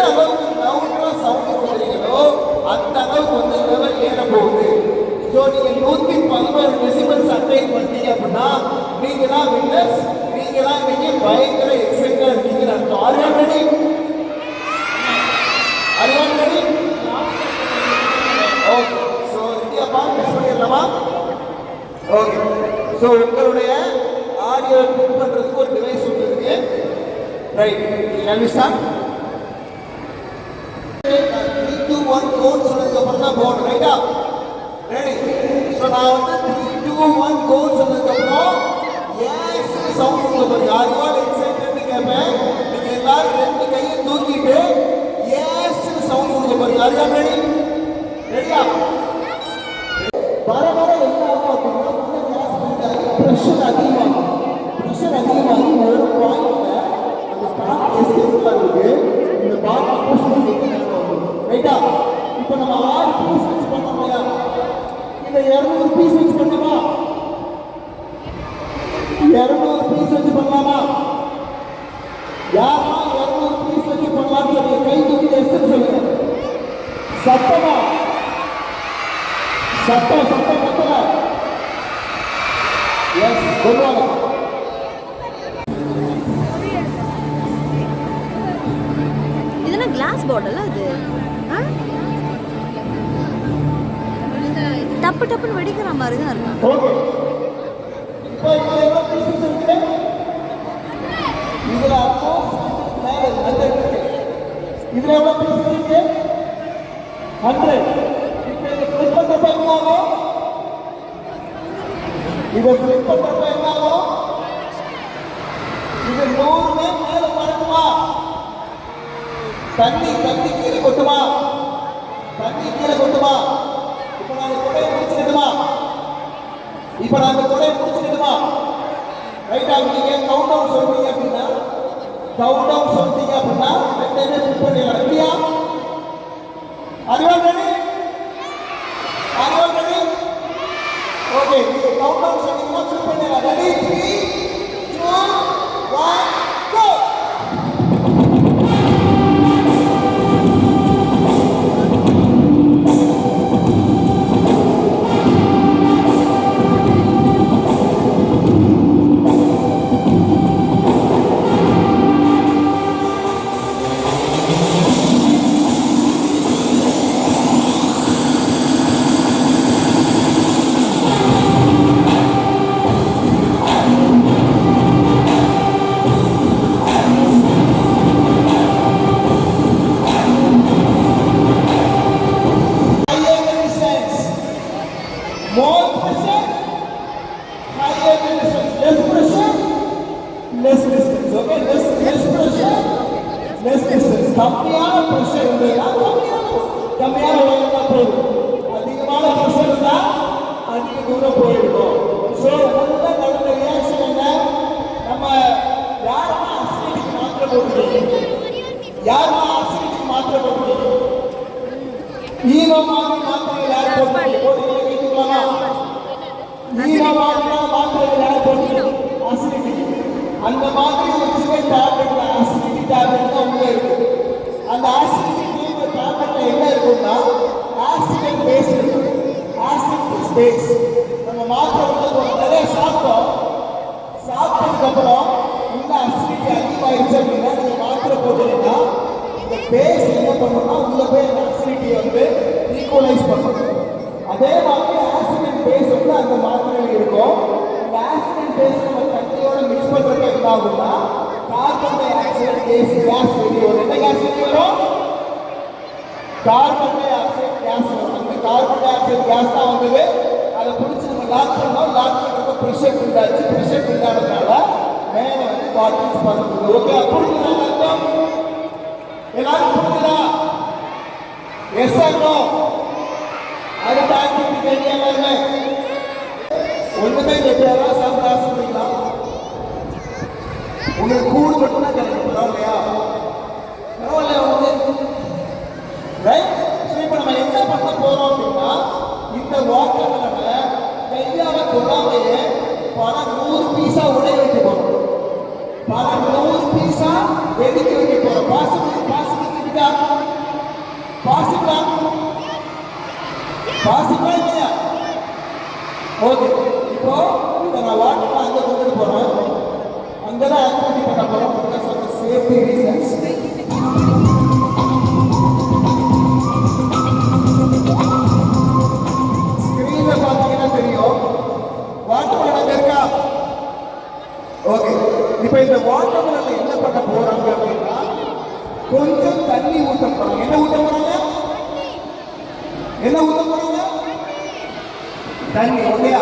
அளவுக்கு லவுடா சவுண்ட் கொடுக்குறீங்களோ அந்த அளவுக்கு வந்து லெவல் ஏற போகுது. ஸோ நீங்க 111 டெசிபல்ஸ் அட்டைன் பண்ணீங்க அப்படின்னா நீங்க தான் வின்னர்ஸ். நீங்க தான் இன்னைக்கு பயங்கர எக்ஸைட்டா இருக்கீங்க அர்த்தம். Are you ready? Are you ready? Okay. So ரெடியாப்பா? டெஸ்ட் பண்ணிடலாமா? ஓகே. ஸோ உங்களுடைய ஆடியோ பிக் பண்றதுக்கு ஒரு டிவைஸ் ஒன்று இருக்கு. Right, can we start? 3 2 1 கோட் சொன்னதுக்கு அப்புறம் தான் போகணும். ரைட்டா? ரெடி? ஸோ நான் வந்து 3 2 1 கோட் சொன்னதுக்கு அப்புறம் எஸ் சவுண்ட் கொடுக்க போறீங்க. யார் யார் எக்ஸைட்டட்னு கேட்பேன். நீங்க எல்லாரும் ரெண்டு கையை தூக்கிட்டு எஸ் சவுண்ட் கொடுக்க போறீங்க. யார் யார் ரெடி? ரெடியா? வர வர என்ன ஆகும் அப்படின்னா ப்ரெஷர் அதிகமாகும். ப்ரெஷர் அதிகமாகி ஒரு பாயிண்ட்ல அந்த ஸ்டார்ட் எஸ்கேப்ல இருக்கு. இந்த பால் புஷ் பண்ணி ரைட்டா? இப்போ நம்ம 6 பீஸ் வச்சு பண்ணோம் இல்லையா? இந்த 200 பீஸ் வச்சு பண்ணலாமா? 200 பீஸ் வச்சு பண்ணலாமா? யாரா 200 பீஸ் வச்சு பண்ணலாம்னு சொல்லி கை தூக்கி எஸ் சொல்லுங்க. சத்தமா சத்தம் சத்தம் பத்தல. எஸ் சொல்லுவாங்க. இதெல்லாம் கிளாஸ் பாட்டில் அது டப்பு டப்புன்னு வெடிக்கிற மாதிரி தான் இருக்கும். ஓகே. இப்போ இதுல எவ்வளவு பீசஸ் இருக்கு? இதுல அப்போ மேல 100 இருக்கு. இதுல எவ்வளவு பீசஸ் இருக்கு? 100. இப்போ இத ஃபிளிப் பண்றப்ப என்ன ஆகும்? இத ஃபிளிப் பண்றப்ப என்ன ஆகும்? இது 100 மேல பறக்குமா? தண்ணி கீழே கொட்டுமா? தண்ணி கீழே கொட்டுமா? இப்போ நான் கொடையை பிடிச்சிக்கிட்டுமா? இப்போ நான் அந்த கொடையை பிடிச்சிக்கிட்டுமா? ரைட்டா? நீங்க கவுண்ட் டவுன் சொல்றீங்க அப்படின்னா ரெண்டு ஃபிட் பண்ணிடலாம். இல்லையா? அதுவா ரெடி? ஓகே. நீங்க கவுண்ட் டவுன் சொன்னீங்கன்னா ஃபிட் பண்ணிடலாம். ரெடி? 3 2 1 கோ. கம்மியான பிரஷர் இருந்தா கம்மியான வேகம் தான் போகும். அதிகமான பிரஷர் இருந்தா அதிக தூரம் போயிடும். ஸோ உள்ள நடந்த ரியாக்ஷன் என்ன? நம்ம யாருமா அசிடிட்டிக்கு மாத்திரை போட்டுருக்கீங்க? ஈரோ மாதிரி மாத்திரைகள் யார் போட்டுருக்கீங்க? ஈரோ மாத்திரைகள் யார் போட்டுருக்கீங்க? அசிடிட்டி. அந்த மாதிரி ஒரு சில டேப்லெட்ல அசிடிட்டி டேப்லெட் தான் உள்ள இருக்கு. அந்த அசிடிட்டி டேப்லெட்ல என்ன இருக்குன்னா ஆசிட் பேஸ் இருக்கு. ஆசிட் பேஸ் நம்ம மாத்திரை உள்ள நிறைய சாப்பிட்டதுக்கு அப்புறம் உள்ள அசிடிட்டி அதிகமாயிருச்சு அப்படின்னா நீங்க மாத்திரை போட்டீங்கன்னா இந்த பேஸ் என்ன பண்ணணும்னா உள்ள போய் அந்த அசிடிட்டியை வந்து ஈக்குவலைஸ் பண்ணணும். அதே மாதிரி ஆசிட் பேஸ் வந்து அந்த மாத்திரையில் இருக்கும். இந்த ஆசிட் பேஸ் நம்ம தண்ணியோட மிக்ஸ் பண்றப்ப என்ன ஆகும்னா கார்பன் டை ஆக்சைடு கேஸ் வெளியே வரும். என்ன கேஸ் வெளியே வரும்? கார்பன் டை ஆக்சைடு கேஸ் வரும். அந்த கார்பன் டை ஆக்சைடு கேஸ் தான் வந்தது. அதை பிடிச்சி நம்ம லாக் பண்ணோம். லாக் பண்ணுறப்ப ப்ரெஷர் பில்டாச்சு. ப்ரெஷர் பில்டானதுனால மேலே வந்து பாட்டில்ஸ் பறக்குது. ஓகே, புரிஞ்சுதா அர்த்தம்? எல்லாரும் புரிஞ்சுதா? Yes or no? அடுத்த ஆக்டிவிட்டி கேள்வி எல்லாருமே ஒண்ணுமே கேட்கறதா சாப்பிட ஆசைப்படுறீங்களா? உங்களுக்கு கூடு மட்டும் தான் கிடைக்கும். பரவாயில்லையா? வந்து ரைட். ஸோ இப்போ நம்ம என்ன பண்ண போறோம் அப்படின்னா இந்த வாட்டர் மெலனை கையால தொடாமையே பல 100 பீஸா உடைய வைக்க போறோம். பல 100 பீஸா வெடிக்க வைக்க போறோம். பாசிபிலிட்டி ரைட்டா? பாசிபிளா? பாசிபிளா இல்லையா? ஓகே, இப்போ இதை நான் வாட்டர் அங்கே கொண்டுட்டு போகிறேன். அங்கே தான் ஆக்டிவிட்டி பண்ண போகிறோம். Because of the safety reasons. ஸ்க்ரீனில் பார்த்தீங்கன்னா தெரியும். வாட்டர் அங்கே இருக்கா? ஓகே, இப்போ இந்த வாட்டர் மெலன்ல என்ன பண்ண போறாங்க அப்படின்னா கொஞ்சம் தண்ணி ஊத்த போறாங்க. என்ன ஊத்த போறாங்க? என்ன ஊத்த போறாங்க? தண்ணி. ஓகேயா?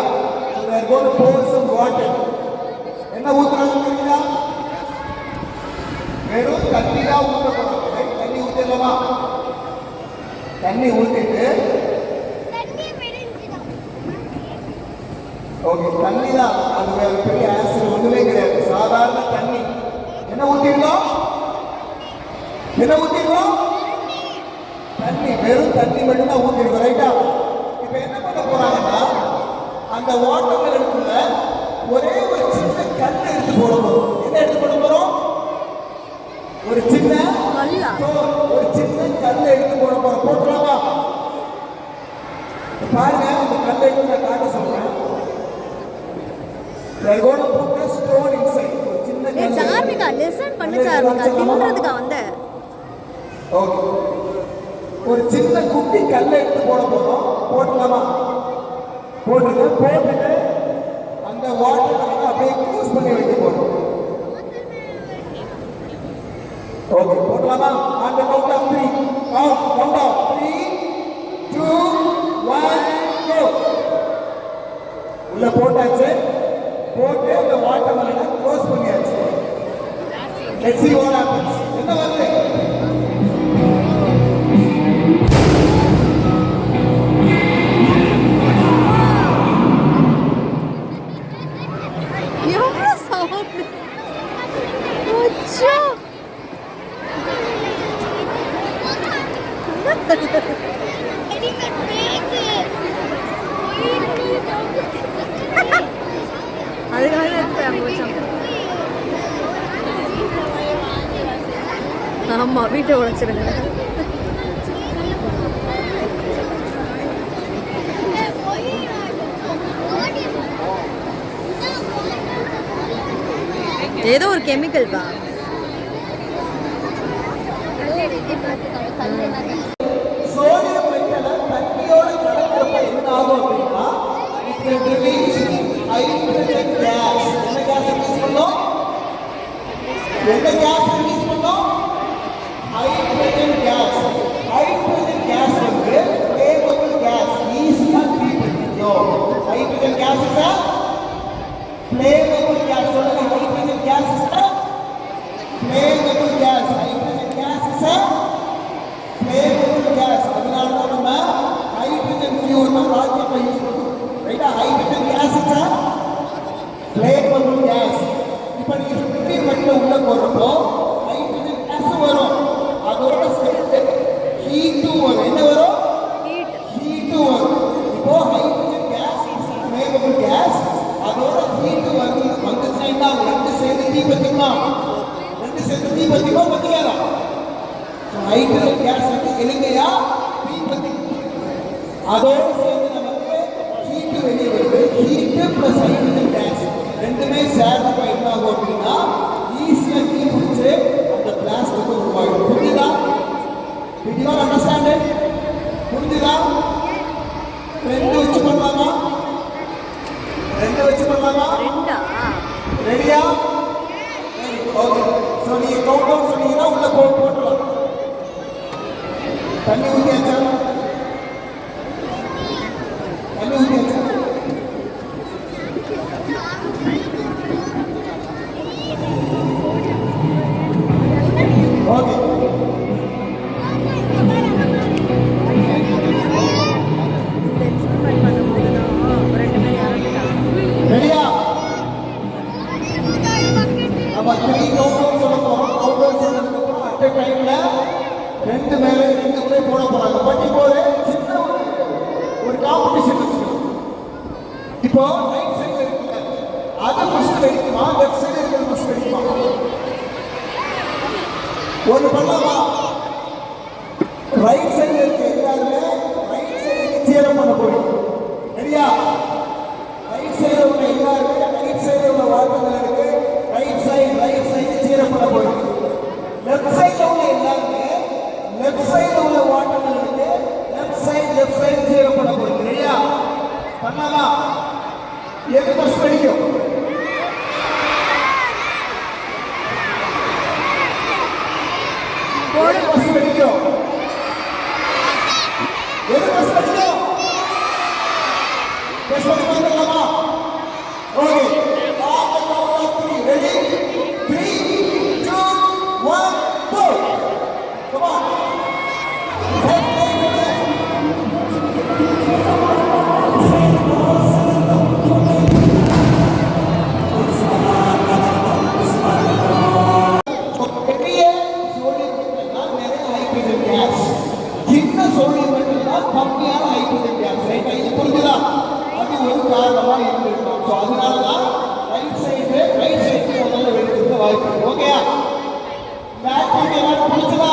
So they are going to pour some water. என்ன ஊத்துறாங்க தெரியுமா? வெறும் தண்ணி தான் ஊத்த போறாங்க. Right? தண்ணி ஊத்தலாமா? தண்ணி ஊத்திட்டு ஓகே, தண்ணி தான். அது வேற பெரிய ஆசிட் ஒண்ணுமே கிடையாது. சாதாரண தண்ணி. என்ன ஊத்திருக்கோம்? என்ன ஊத்திருக்கோம்? தண்ணி. வெறும் தண்ணி மட்டும் தான் ஊத்திருக்கோம். ரைட்டா? இப்ப என்ன பண்ண போறாங்கன்னா அந்த வாட்டர் மெலனுக்குள்ள ஒரே ஒரு சின்ன கல் எடுத்து போட போறோம். என்ன எடுத்து போட போறோம்? ஒரு சின்ன கல்லா? ஒரு சின்ன கல் எடுத்து போட போறோம். போட்டுலாமா? பாருங்க, அந்த கல் எடுத்து நான் காட்ட சொல்றேன். They are going to put a stone inside. ஒரு சின்ன கல். சார்மிகா லிசன் பண்ணு சார்மிகா, தின்றதுக்கு வந்த. ஓகே, ஒரு சின்ன குட்டி கல்லை எடுத்து போட போறோம். போடலாமா? போட்டுட்டு அந்த வாட்டர் அப்படியே க்ளோஸ் பண்ணி வைக்க போறோம். ஓகே, போடலாமா? அந்த கவுண்ட் ஆஃப் 3. கவுண்ட் ஆஃப் 3 2 1 கோ. உள்ள போட்டாச்சு. போட்டு அந்த வாட்டர் மெலனை க்ளோஸ் பண்ணியாச்சு. Let's see what happens. என்ன வருது? எவ்வளவு சவுண்ட்! அச்சோ! அதுக்காக எடுத்து அங்கே வச்சாங்க. ஆமா, வீட்டை உடைச்சிருங்க. ஏதோ ஒரு கெமிக்கல் தான். சோடியம் மெட்டலை தண்ணியோட கலக்கிறப்ப என்ன ஆகும் அப்படின்னா it will release hydrogen gas. என்ன gas ரிலீஸ் பண்ணோம்? என்ன gas ரிலீஸ் பண்ணோம்? Hydrogen case. ஹைட்ரஜன் கேஸ் வந்து flammable gas. ஈஸியா ட்ரீட் பண்ணிக்கணும். Hydrogen case is a flammable gas. சொல்லுங்க, hydrogen case is a flammable gas. Hydrogen case is a flammable gas. அதனால தான் நம்ம ஹைட்ரஜன் ஃபியூல் ராக்கெட்ல யூஸ் பண்றோம். ரைட்டா? Hydrogen case is a flammable gas. இப்போ நீங்க சுற்றி மட்டும் உள்ள போறப்போ ஹைட்ரஜன் கேஸ் வரும். அதோட சேர்த்து ஹீட்டும் வரும். என்ன வரும்? ஹீட்டும் வரும். இப்போ hydrogen case is a flammable gas. அதோட ஹீட்டும் வந்துச்சுன்னா ரெண்டு சேர்ந்து தீ பத்திக்குமா? ரெண்டு சேர்ந்து தீ பத்திக்குமா? பத்திக்காதா? ஹைட்ரஜன் கேஸ் வந்து எளிமையா தீ பத்திக்கும். அதோட சேர்ந்து நமக்கு ஹீட் வெளியே வருது. ஹீட் பிளஸ் ஹைட்ரஜன் கேஸ் ரெண்டுமே சேர்ந்து என்ன ஆகும் அப்படின்னா ஈஸியா தீ பிடிச்சு அந்த பிளாஸ்டிக் உருவாகும். புரியுதா? Did you all understand it? புரியுதா? ரெண்டு வச்சு பண்ணலாமா? ரெண்டு வச்சு பண்ணலாமா? ரெண்டா? ரெடியா? ஓகே, ஸோ நீங்கள் கவுண்ட் டவுன் சொன்னீங்கன்னா உள்ள போட்டுடலாம். தண்ணி ஊற்றியாச்சா? தண்ணி ஊற்றியாச்சா? ஓகே, எக்ஸ்பெரிமெண்ட் பண்ணும்போது தான் ரெண்டு பேரும் இறந்துட்டாங்க. ரெடியா? நம்ம 3 கவுண்ட் டவுன் சொல்ல போகிறோம். கவுண்ட் டவுன் சொன்னதுக்கப்புறம் அட் எ டைம்ல ரெண்டு மேலே ரெண்டு கூட போட போகிறாங்க. பட் இப்போ ஒரு சின்ன ஒரு காம்படிஷன் வச்சுக்கணும். இப்போ ரைட் சைடு இருக்குல்ல, அதை ஃபர்ஸ்ட் வெடிக்குமா? லெஃப்ட் சைடு இருக்கிறது ஃபர்ஸ்ட் வெடிக்குமா? ஒன்று பண்ணலாமா? போடு. ஃபர்ஸ்ட் வெடிக்கும்? எது ஃபர்ஸ்ட் வெடிக்கும்? கெஸ் பண்ணி பார்க்கலாமா? Okay. On the count of 3. Ready? 3, 2, 1, go. Come on. Hey, hey, hey. பெரிய சோடியம் மெட்டல்லாம் நிறைய ஹைட்ரஜன் கேஸ், சின்ன சோடியம் மெட்டல்லாம் கம்மியான ஹைட்ரஜன் கேஸ். ரைட்டா? இது புரிஞ்சுதா? அது ஒரு காரணமா இருந்திருக்கும். ஸோ அதனால தான் ரைட் சைடு முதல்ல வெடிச்சிருக்க வாய்ப்பு இருக்கு. ஓகேயா? இந்த ஆக்டிவிட்டி எல்லாரும் பிடிச்சதா?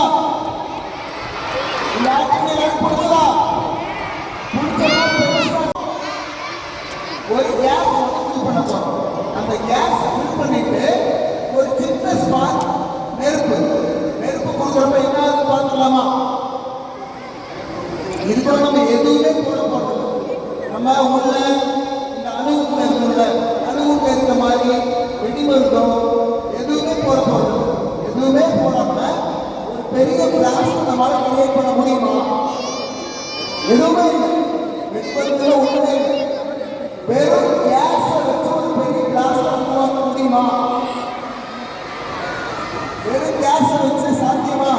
இந்த ஆக்டிவிட்டி எல்லாரும் பிடிச்சதா? பிடிச்சதா? ஒரு கேஸ் வந்து ஃபில் பண்ண போறோம். அந்த கேஸ் ஃபில் பண்ணிட்டு ஒரு சின்ன ஸ்பாட் நெருப்பு கொடுக்குறப்ப என்ன ஆகுது பார்த்துக்கலாமா? இதுக்கு நம்ம எதுவுமே போட போறது நம்ம உள்ள இந்த அணுகுள்ள இருக்க மாதிரி வெடிமருந்தம் எதுவுமே போட போறது எதுவுமே போடாம ஒரு பெரிய பிளாஸ்ட் நம்மளால கிரியேட் பண்ண முடியுமா? எதுவுமே இல்லை. வெடிமருந்துல ஒண்ணுமே இல்லை. வெறும் கேஸை வச்சு ஒரு பெரிய பிளாஸ்ட் உருவாக்க முடியுமா? வெறும் கேஸை வச்சு சாத்தியமா?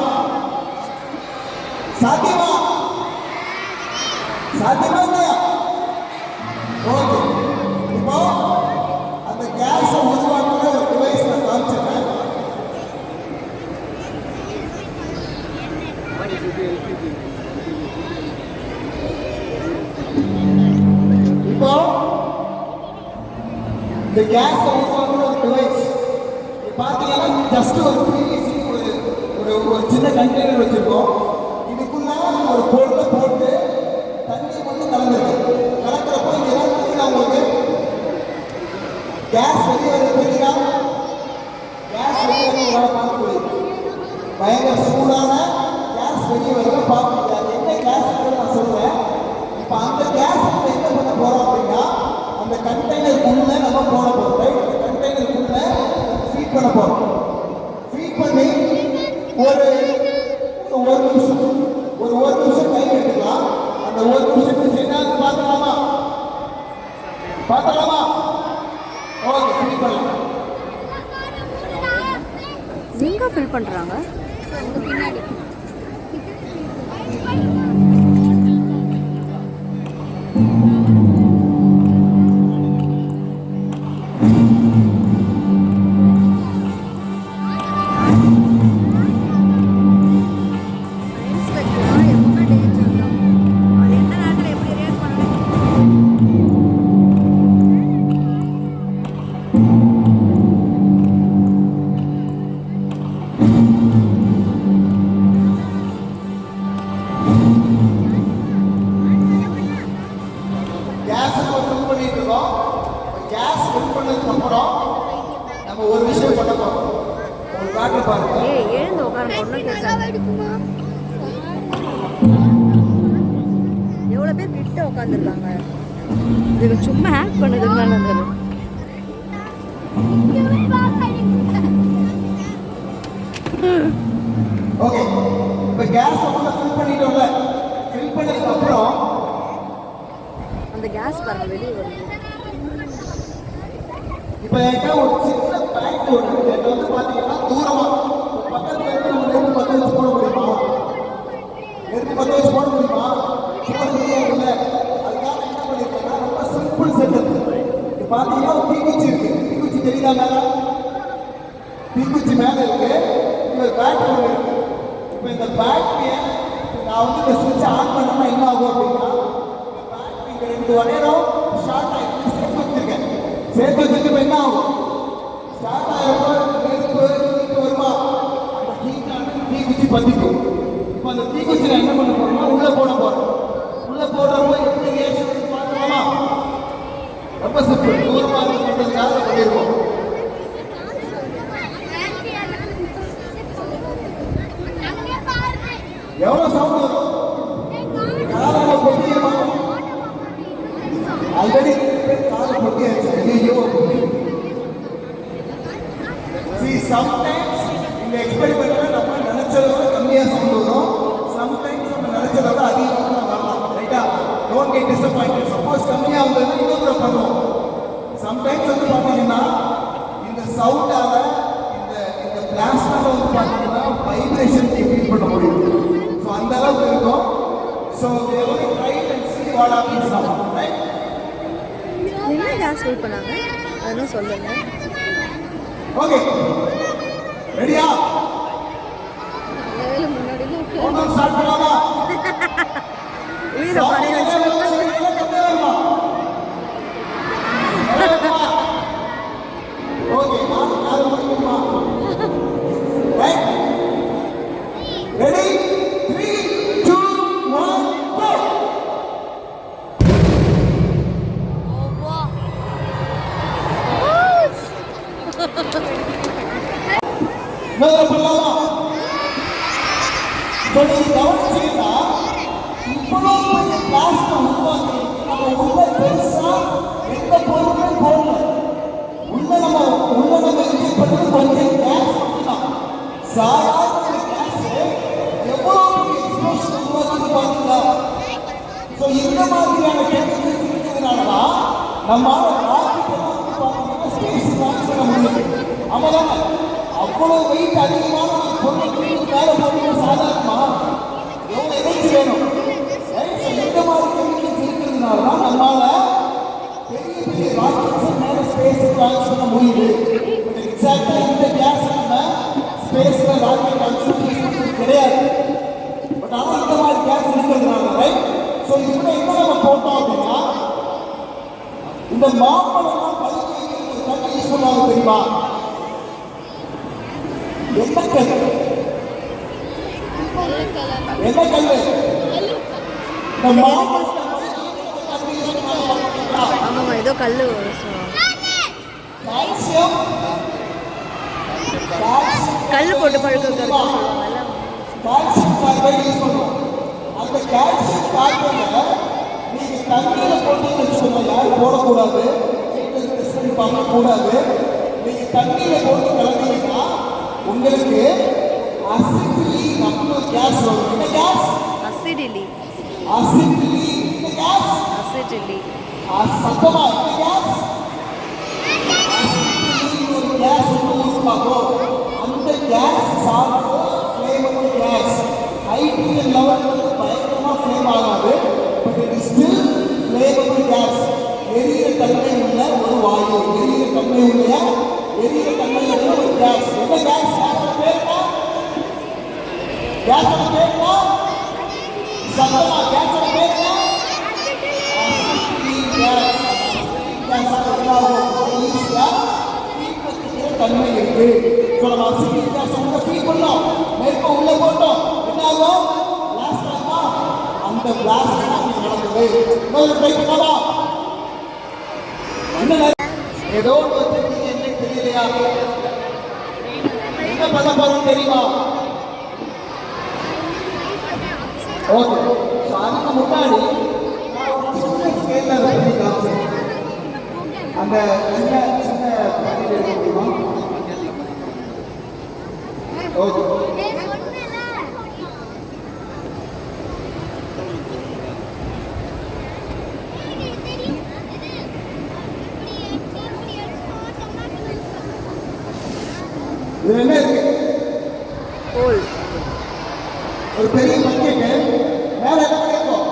சாத்தியமா இல்லையா? ஓகே. இப்போ அந்த கேஸை உருவாக்குற ஒரு டிவைஸ் நான் காமிச்சிருக்கேன். இப்போ இந்த கேஸை உருவாக்குற ஒரு டிவைஸ் பார்த்தீங்கன்னா ஜஸ்ட் ஒரு பிவிசி ஒரு சின்ன கண்டெய்னர் வச்சிருக்கோம். இதுக்குள்ள ஒரு பொருளை போட்டு தண்ணி மட்டும் கலந்துருக்கு. கலக்கிறப்போ இங்க ஏதாவது தெரியுதா உங்களுக்கு? கேஸ் வெளியே வருது தெரியுதா? கேஸ் வெளியே வருது உங்களால் பார்க்க முடியுது. பயங்கர சூடான கேஸ் வெளியே வருது பார்க்க முடியாது. என்ன கேஸ் நான் சொல்றேன். இப்போ அந்த கேஸ் நம்ம என்ன பண்ண போறோம் அப்படின்னா அந்த கண்டெய்னருக்குள்ள நம்ம போட போறோம். ரைட்? அந்த கண்டெய்னருக்குள்ள ஃபீட் பண்ண போறோம். ஃபீட் பண்ணி ஒரு நிமிஷம் டைம் எடுத்துக்கலாம். அந்த ஒரு நிமிஷத்துக்கு என்ன பார்த்துக்கலாமா? ஓகே, ஃபீட் பண்ணலாம். எங்க ஃபில் பண்றாங்க? பின்னாடி சயின்ஸ் வைக்கலாம் எப்பவுமே டேஞ்சர் தான். அது எந்த நேரத்தில் எப்படி ரியாக்ட் பண்ணணும்? கேஸ் நம்ம ஃபில் பண்ணிட்டு இருக்கோம். கேஸ் ஃபில் பண்ணதுக்கு அப்புறம் நம்ம ஒரு விஷயம் பண்ண போறோம். ஒரு காட்டு பாருங்க. ஏய் எழுந்து உட்காருங்க, ஒன்றும் கேட்காது. எடுக்குமா? எவ்வளோ பேர் கிட்ட உட்காந்துருக்காங்க. இதுக்கு சும்மா ஹேக் பண்ணதுக்கு தான் நல்லது. ஓகே. இப்போ கேஸ் நம்ம ஃபில் பண்ணிட்டோம்ல. ஃபில் பண்ணதுக்கு அப்புறம் அந்த கேஸ் பாருங்க வெளியே வருது. இப்போ என்கிட்ட ஒரு சின்ன பேக் ஒன்று இருக்கு. இது வந்து பார்த்தீங்கன்னா தூரமா பக்கத்துல இருந்து நம்ம நெருப்பு பற்ற வச்சு போட முடியுமா? நெருப்பு பற்ற வச்சு போட முடியுமா? போட முடியாது. அதுக்காக என்ன பண்ணிருக்கேன்னா ரொம்ப சிம்பிள் செட்டப். இது பார்த்தீங்கன்னா ஒரு தீக்குச்சி இருக்கு. தீக்குச்சி தெரியுதா மேல? தீக்குச்சி மேல இருக்கு. இது ஒரு பேட்டரி ஒன்று இருக்கு. இப்போ இந்த பேட்டரியை நான் வந்து இந்த சுவிட்சை ஆன் பண்ணோம்னா என்ன ஆகும் அப்படின்னா இந்த பேட்டரி இங்கே 2 வரையிலும் ஷார்ட் ஆகிட்டு சேர்த்து வச்சிருக்கேன். சேர்த்து வச்சுட்டு இப்போ என்ன ஆகும்? ஸ்டார்ட் ஆகிறப்போ நெருப்பு ஹீட் வருமா? அந்த ஹீட்டான தீக்குச்சி பற்றிக்கும். இப்போ அந்த தீக்குச்சி நான் என்ன பண்ண போறேன்னா உள்ளே போட போகிறேன். உள்ளே போடுறப்போ எப்படி ரியாக்ஷன் பார்க்கலாமா? ரொம்ப சிம்பிள். தூரமாக இருந்து பண்ணுறதுக்காக பண்ணியிருக்கோம். எவ்வளோ சவுண்ட் வரும்? காலை பொட்டியமா? ஆல்ரெடி காலை பொட்டியாச்சு. ஐயோ. See, sometimes இந்த எக்ஸ்பெரிமெண்ட்ல நம்ம நினைச்சதை விட கம்மியா டோன்ட் கெட் டிசப்பாயிண்டட். சப்போஸ் கம்மியாக வந்ததுன்னா இன்னும் கூட பண்ணுவோம். சம்டைம்ஸ் வந்து பார்த்தீங்கன்னா இந்த சவுண்டால இந்த இந்த பிளாஸ்டால வந்து பார்த்தீங்கன்னா வைப்ரேஷன் ஃபீல் பண்ண முடியும். ஸோ அந்த அளவுக்கு இருக்கும். ஸோ எவ்வளோ try and see what happens நவ, ரைட்? என்ன டான்ஸ் ஃபீல் பண்ணாங்க அதெல்லாம் சொல்லுங்க. ஓகே, ரெடியா? முன்னாடி ஒன்றும் ஸ்டார்ட் பண்ணலாமா? உயிரை படைய வச்சு ஓகே, நான் முடியுமா? ரைட், ரெடி, 3 2 1 கோ. மேல பண்ணலாமா? சொல்லி கவனிச்சீங்கன்னா இவ்வளோ பெரிய பிளாஸ்டை உருவாக்கி நம்ம உள்ள பெருசா எந்த பொருளுமே போடல. உள்ள நம்ம இன்ஜெக்ட் பண்ணது கொஞ்சம் கேஸ் மட்டும்தான். சாதாரண ஒரு கேஸ் எவ்வளோ பெரிய எக்ஸ்ப்ளோஷன் உருவாக்குன்னு பார்த்தீங்களா? ஸோ இந்த மாதிரியான கெமிக்கல்ஸ் இருக்கிறதுனால தான் நம்மளால ராக்கெட் எல்லாம் வந்து பார்த்தீங்கன்னா ஸ்பேஸ் லான்ச் பண்ண முடியும். ஆமாதாங்க, அவ்வளோ வெயிட் அதிகமான ஒரு பொருளுக்கு மேலே போட்டு சாதாரணமா எவ்வளோ எனர்ஜி வேணும். இந்த மாதிரி கெமிக்கல்ஸ் இருக்கிறதுனால தான் நம்மளால பெரிய பெரிய ராக்கெட்ஸை மேலே ஸ்பேஸ் லான்ச் பண்ண முடியுது. பட் எக்ஸாக்டாக இந்த கேஸ் நம்ம ஸ்பேஸில் ராக்கெட் லான்ச் கிடையாது. பட் ஆனால் இந்த மாதிரி கேஸ் இருக்கிறதுனால ரைட். ஸோ இதுக்குள்ள என்ன நம்ம போட்டோம் அப்படின்னா இந்த மாம்பழம்லாம் பழுக்க வைக்கிறது ஒரு கல் யூஸ் பண்ணுவாங்க தெரியுமா? என்ன கல்? என்ன கல்? இந்த மாம்பழம் ஆமாம்மா ஏதோ கல் கால்சியம் கல் போட்டு பழுக்க வைக்கிறதுக்கு சொல்லுவாங்கல்ல. கால்சியம் கார்பைடு யூஸ் பண்ணுவோம். அந்த கால்சியம் கார்பைடை நீங்கள் தண்ணியில் போட்டு வச்சுக்கோங்க. யாரும் போடக்கூடாது, டெஸ்ட் பண்ணி பார்க்கக்கூடாது. நீங்கள் தண்ணியில் போட்டு கலந்தீங்கன்னா உங்களுக்கு அசிட்லி நம்ம கேஸ் வரும். இந்த கேஸ் அசிடிலி அசிட்லி. இந்த கேஸ் அசிடிலி சத்தமா இந்த கேஸ் ஒரு கேஸ் வந்து உருவாகும். அந்த கேஸ் சாப்பிட்டு ஃப்ளேமபிள் கேஸ். ஹைட்ரஜன் லெவல் வந்து பயங்கரமாக ஃப்ளேம் ஆகாது. But it is still flammable gas. எரியிற தன்மை உள்ள ஒரு வாயு, எரியிற தன்மை உள்ள ஒரு கேஸ். என்ன கேஸ்? கேஸோட பேருனா சத்தமா கேஸோட பேருனா தன்மை இருக்கு. நம்ம அசிட்டிக் கேஸ் உள்ள ஃபீல் பண்ணோம், நெருப்பை உள்ள போட்டோம், என்ன ஆகும்? பிளாஸ்ட் ஆகுமா? அந்த பிளாஸ்ட் நடக்குது. இன்னொரு ட்ரை பண்ணாமா? ஏதோ ஒன்று வச்சிருக்கீங்க, என்ன தெரியலையா? என்ன பண்ண போறோம் தெரியுமா? ஓகே, ஸோ அதுக்கு முன்னாடி நான் ஒரு சின்ன ஸ்கேலில் அதை பண்ணி காமிச்சேன். அந்த சின்ன பண்ணிட்டு இருக்க முடியுமா? ஓகே, இது என்ன இருக்கு? கோல் ஒரு பெரிய பக்கெட். மேல என்ன பண்ணிருக்கோம்?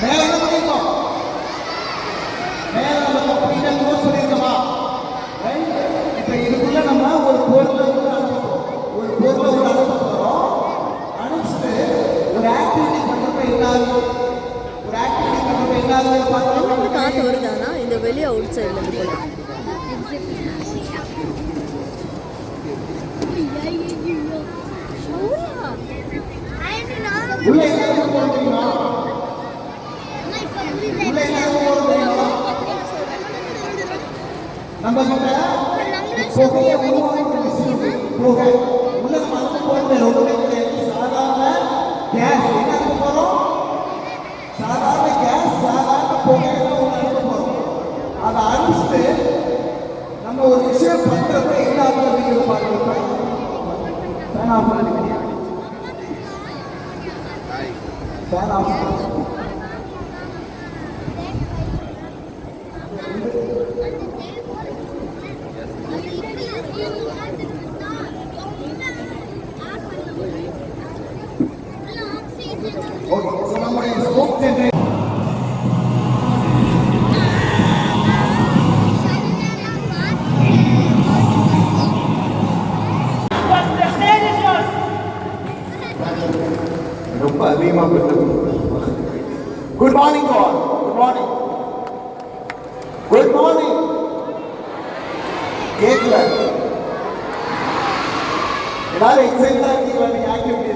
மேல நம்ம கம்ப்ளீட்டா க்ளோஸ் பண்ணிருக்கோமா? ரைட். இப்போ இதுக்குள்ள நம்ம ஒரு பொருளை அனுப்புறோம். அனுப்பிச்சுட்டு ஒரு ஆக்டிவிட்டி பண்றப்ப என்ன ஆகும்? என்ன காற்று வருதானா இந்த வெளியே அவுட் சைடில் இருந்து போல. உள்ள என்ன போறது தெரியுமா? நம்ம கிட்ட புகையை உருவாக்குற விஷயம் புகை உள்ள மருந்து போட்டு ரொம்ப சாதாரண கேஸ் என்ன அனுப்ப போறோம்? சாதாரண கேஸ், சாதாரண புகையெல்லாம் ஒன்று அனுப்ப போறோம். அதை அனுப்பிச்சுட்டு நம்ம ஒரு விஷயம் பண்றப்ப என்ன ஆகும் அப்படிங்கிறது பாருங்க. ஃபேன் ஆஃப் பண்ணிக்கிறீங்க. ஃபேன் ஆஃப் ரொம்ப அதிகமாக பெற்று good morning all good morning good morning கேட்கல எல்லாரும் எக்ஸைட்டா இருக்கீங்களா நீங்க ஆக்டிவிட்டி